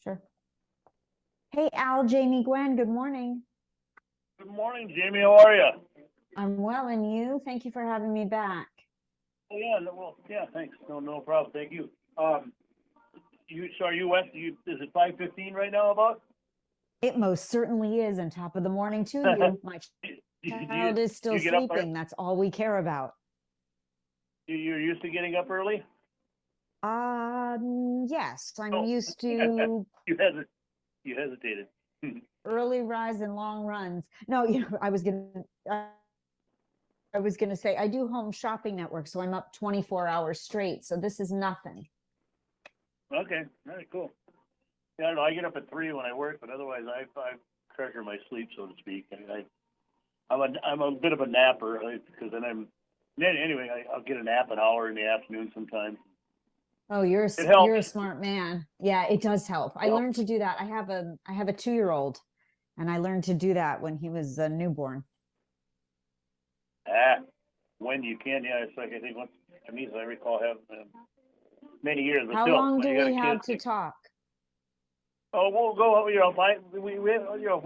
Sure. Hey, Al, Jamie, Gwen, good morning. Good morning, Jamie. How are you? I'm well, and you? Thank you for having me back. Oh yeah, well, yeah, thanks. No problem. Thank you. So are you west? Is it 5:15 right now? About? It most certainly is, and top of the morning to you. My child is Do still you get up? sleeping. That's all we care about. You're used to getting up early? Yes, I'm Oh, used to you hesitated. early rise and long runs. No, I was gonna say I do home shopping network, so I'm up 24 hours straight. So this is nothing. Okay, all right, cool. Yeah, I don't know. I get up at 3 when I work, but otherwise I treasure my sleep, so to speak. I'm a bit of a napper because anyway I'll get a nap an hour in the afternoon sometimes. Oh, It you're a helps. smart man. Yeah, it does help. I Well, learned to do that. I have a 2-year-old, and I learned to do that when he was a newborn. ah, when you can, yeah. It's like I think once I mean, as I recall, have many years, but How still, long when do you got we a kid, have to talk? oh, we'll go. If we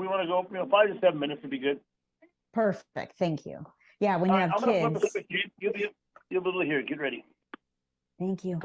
want to go, 5 to 7 minutes would be good. Perfect. Thank you. Yeah, when All you right, have I'm gonna flip a kids. switch. You'll be able to hear it. Get ready. Thank you.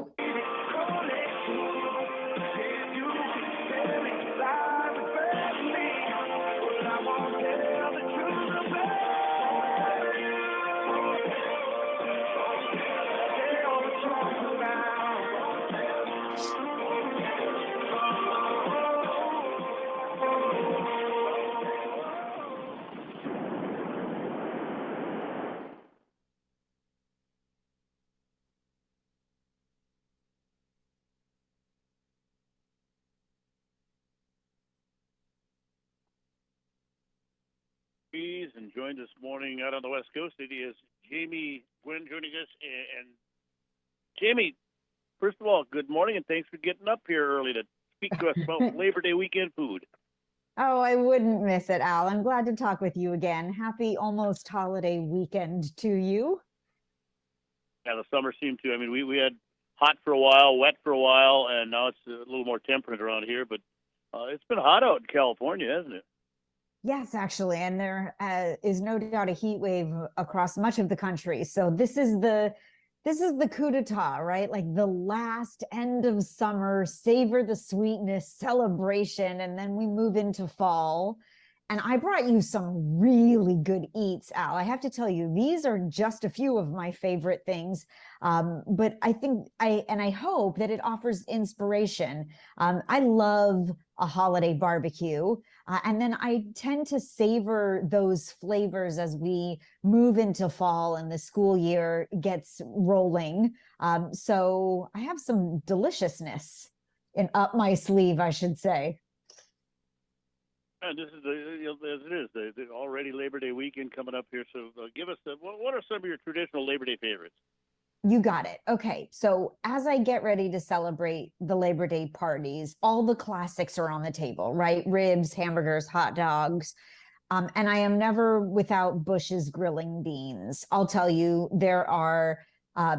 And joined this morning out on the West Coast. It is Jamie Gwen joining us. And Jamie, first of all, good morning and thanks for getting up here early to speak to us about Labor Day weekend food. Oh, I wouldn't miss it, Al. I'm glad to talk with you again. Happy almost holiday weekend to you. Yeah, the summer seemed to. I mean, we had hot for a while, wet for a while, and now it's a little more temperate around here. But it's been hot out in California, hasn't it? Yes, actually, and there is no doubt a heat wave across much of the country. So this is the coup d'etat, right? Like the last end of summer, savor the sweetness, celebration, and then we move into fall. And I brought you some really good eats, Al. I have to tell you, these are just a few of my favorite things. But I hope that it offers inspiration. I love a holiday barbecue. And then I tend to savor those flavors as we move into fall and the school year gets rolling. So I have some deliciousness up my sleeve, I should say. And this is as it is the already Labor Day weekend coming up here. So give us what are some of your traditional Labor Day favorites? You got it. Okay. So as I get ready to celebrate the Labor Day parties, all the classics are on the table, right? Ribs, hamburgers, hot dogs. And I am never without Bush's grilling beans. I'll tell you, there are uh,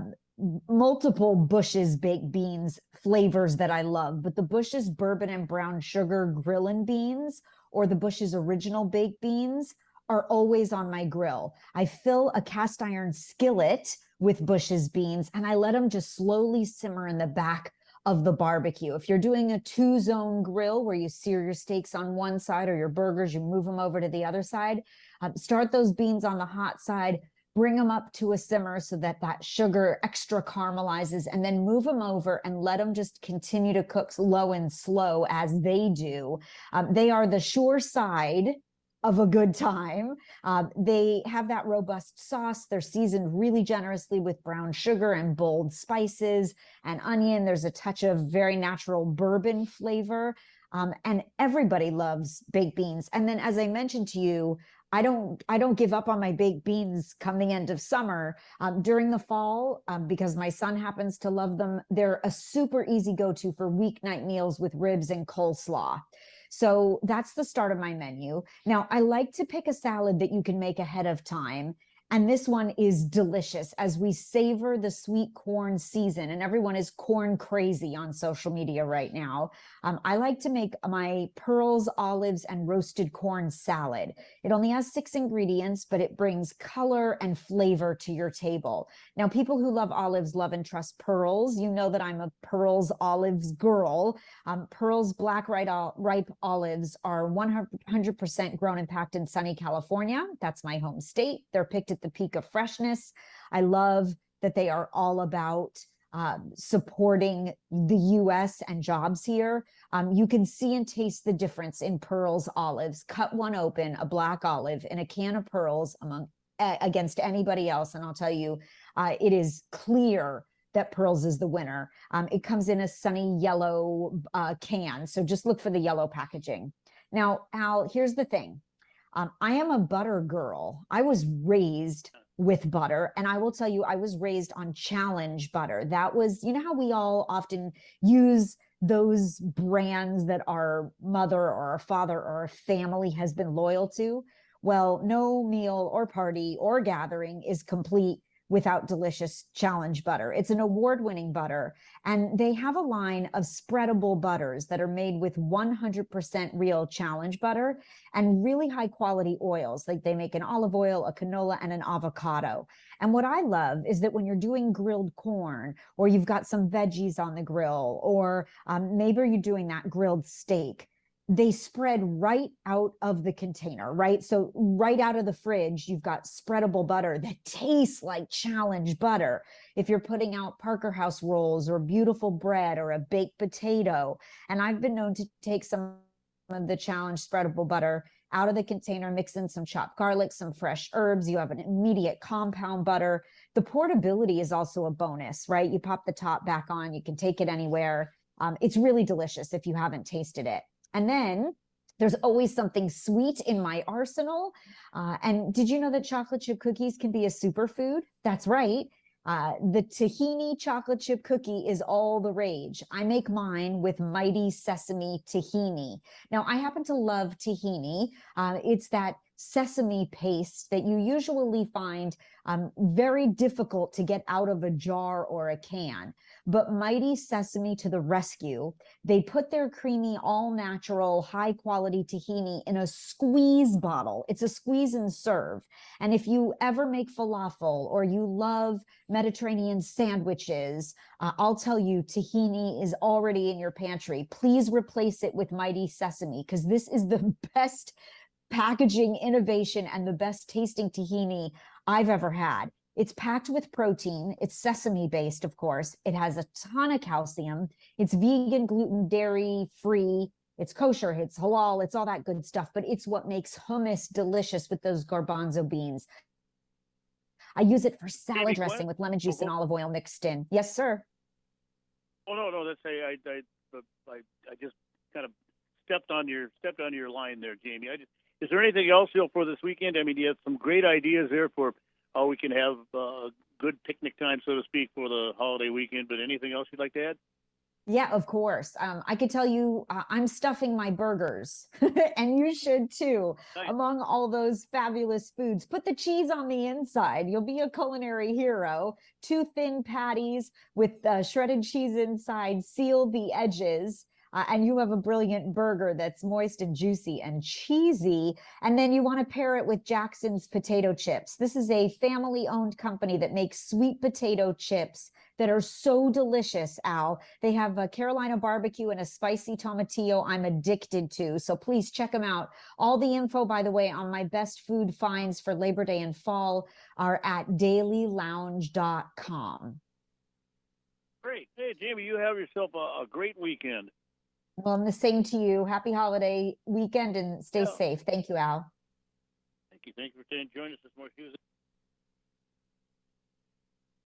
multiple Bush's baked beans flavors that I love, but the Bush's bourbon and brown sugar grilling beans or the Bush's original baked beans are always on my grill. I fill a cast iron skillet with Bush's beans and I let them just slowly simmer in the back of the barbecue. If you're doing a 2-zone grill where you sear your steaks on one side or your burgers, you move them over to the other side, start those beans on the hot side, bring them up to a simmer so that that sugar extra caramelizes, and then move them over and let them just continue to cook low and slow as they do. They are the sure side of a good time. They have that robust sauce. They're seasoned really generously with brown sugar and bold spices and onion. There's a touch of very natural bourbon flavor. And everybody loves baked beans. And then, as I mentioned to you, I don't give up on my baked beans come the end of summer. During the fall, because my son happens to love them, they're a super easy go-to for weeknight meals with ribs and coleslaw. So that's the start of my menu. Now, I like to pick a salad that you can make ahead of time. And this one is delicious as we savor the sweet corn season, and everyone is corn crazy on social media right now. I like to make my pearls, olives, and roasted corn salad. It only has 6 ingredients, but it brings color and flavor to your table. Now, people who love olives love and trust pearls. You know that I'm a pearls olives girl. Pearls black ripe olives are 100% grown and packed in sunny California. That's my home state. They're picked at the peak of freshness. I love that they are all about supporting the US and jobs here. You can see and taste the difference in Pearls olives. Cut one open, a black olive in a can of pearls against anybody else, and I'll tell you, it is clear that Pearls is the winner. It comes in a sunny yellow can, so just look for the yellow packaging. Now, Al, here's the thing. I am a butter girl. I was raised with butter, and I will tell you, I was raised on Challenge butter. That was, you know how we all often use those brands that our mother or our father or our family has been loyal to? Well, no meal or party or gathering is complete without delicious Challenge butter. It's an award-winning butter, and they have a line of spreadable butters that are made with 100% real Challenge butter and really high quality oils. Like they make an olive oil, a canola, and an avocado. And what I love is that when you're doing grilled corn, or you've got some veggies on the grill, or maybe you're doing that grilled steak, they spread right out of the container, right? So right out of the fridge, you've got spreadable butter that tastes like Challenge butter. If you're putting out Parker House rolls or beautiful bread or a baked potato, and I've been known to take some of the Challenge spreadable butter out of the container, mix in some chopped garlic, some fresh herbs, you have an immediate compound butter. The portability is also a bonus, right? You pop the top back on, you can take it anywhere. It's really delicious if you haven't tasted it. And then there's always something sweet in my arsenal. And did you know that chocolate chip cookies can be a superfood? That's right. The tahini chocolate chip cookie is all the rage. I make mine with Mighty Sesame tahini. Now, I happen to love tahini. It's that sesame paste that you usually find very difficult to get out of a jar or a can. But Mighty Sesame to the rescue. They put their creamy, all natural, high quality tahini in a squeeze bottle. It's a squeeze and serve. And if you ever make falafel or you love Mediterranean sandwiches, I'll tell you, tahini is already in your pantry. Please replace it with Mighty Sesame, because this is the best packaging innovation and the best tasting tahini I've ever had. It's packed with protein. It's sesame based, of course. It has a ton of calcium. It's vegan, gluten, dairy free. It's kosher. It's halal. It's all that good stuff. But it's what makes hummus delicious with those garbanzo beans. I use it for salad dressing with lemon juice and olive oil mixed in. Yes, sir. Oh no, that's I just kind of stepped on your line there, Jamie. Is there anything else for this weekend? I mean, you have some great ideas there for how we can have good picnic time, so to speak, for the holiday weekend. But anything else you'd like to add? Yeah, of course. I could tell you I'm stuffing my burgers, and you should too, Nice. among all those fabulous foods. Put the cheese on the inside. You'll be a culinary hero. 2 thin patties with shredded cheese inside, seal the edges. And you have a brilliant burger that's moist and juicy and cheesy. And then you want to pair it with Jackson's potato chips. This is a family-owned company that makes sweet potato chips that are so delicious, Al. They have a Carolina barbecue and a spicy tomatillo I'm addicted to. So please check them out. All the info, by the way, on my best food finds for Labor Day and fall are at dailylounge.com. Great. Hey, Jamie, you have yourself a great weekend. Well, I'm the same to you. Happy holiday weekend and stay safe. Thank you, Al. Thank you. Thank you for joining us this morning.